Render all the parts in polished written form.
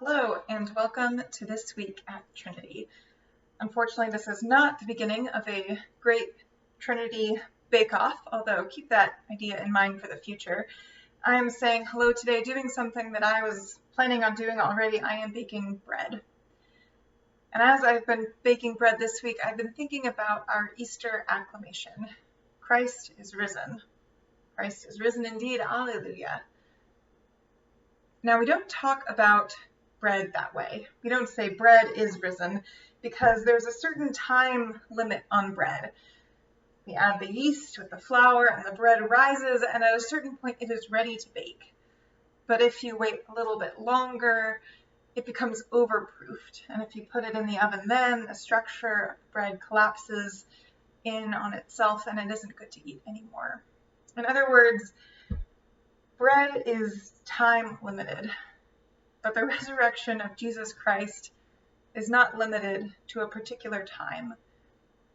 Hello, and welcome to This Week at Trinity. Unfortunately, this is not the beginning of a great Trinity bake-off, although keep that idea in mind for the future. I am saying hello today, doing something that I was planning on doing already. I am baking bread. And as I've been baking bread this week, I've been thinking about our Easter acclamation. Christ is risen. Christ is risen indeed. Alleluia. Now, we don't talk about bread that way. We don't say bread is risen because there's a certain time limit on bread. We add the yeast with the flour and the bread rises, and at a certain point it is ready to bake. But if you wait a little bit longer, it becomes overproofed. And if you put it in the oven then, the structure of the bread collapses in on itself and it isn't good to eat anymore. In other words, bread is time limited. But the resurrection of Jesus Christ is not limited to a particular time,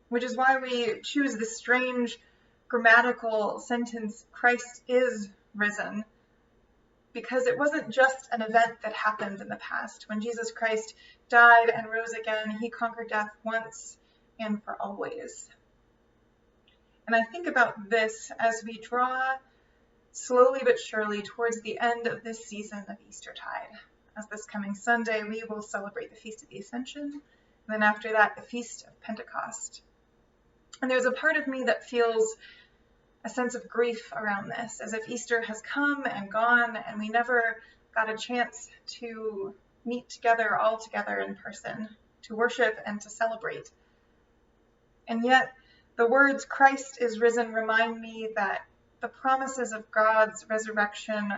which is why we choose this strange grammatical sentence, Christ is risen, because it wasn't just an event that happened in the past. When Jesus Christ died and rose again, he conquered death once and for always. And I think about this as we draw slowly but surely towards the end of this season of Eastertide. As this coming Sunday, we will celebrate the Feast of the Ascension, and then after that, the Feast of Pentecost. And there's a part of me that feels a sense of grief around this, as if Easter has come and gone, and we never got a chance to meet together, all together in person, to worship and to celebrate. And yet, the words Christ is risen remind me that the promises of God's resurrection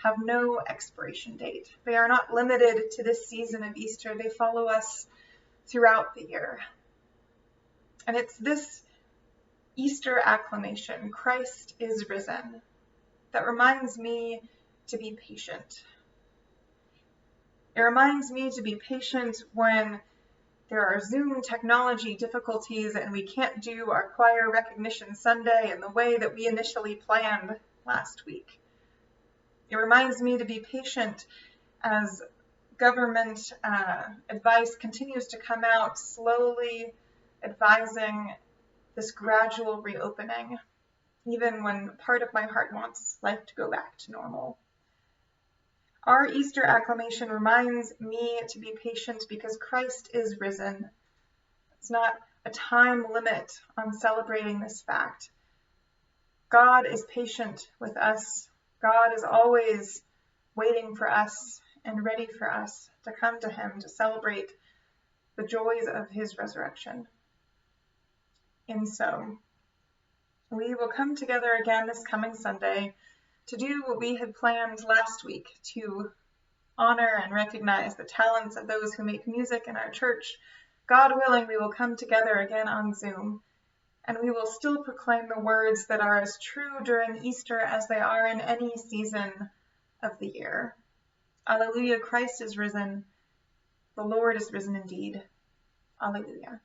have no expiration date. They are not limited to this season of Easter. They follow us throughout the year. And it's this Easter acclamation, Christ is risen, that reminds me to be patient. It reminds me to be patient when there are Zoom technology difficulties and we can't do our choir recognition Sunday in the way that we initially planned last week. It reminds me to be patient as government advice continues to come out, slowly advising this gradual reopening, even when part of my heart wants life to go back to normal. Our Easter acclamation reminds me to be patient because Christ is risen. It's not a time limit on celebrating this fact. God is patient with us. God is always waiting for us and ready for us to come to him to celebrate the joys of his resurrection. And so, we will come together again this coming Sunday to do what we had planned last week, to honor and recognize the talents of those who make music in our church. God willing, we will come together again on Zoom, and we will still proclaim the words that are as true during Easter as they are in any season of the year. Alleluia, Christ is risen. The Lord is risen indeed. Alleluia.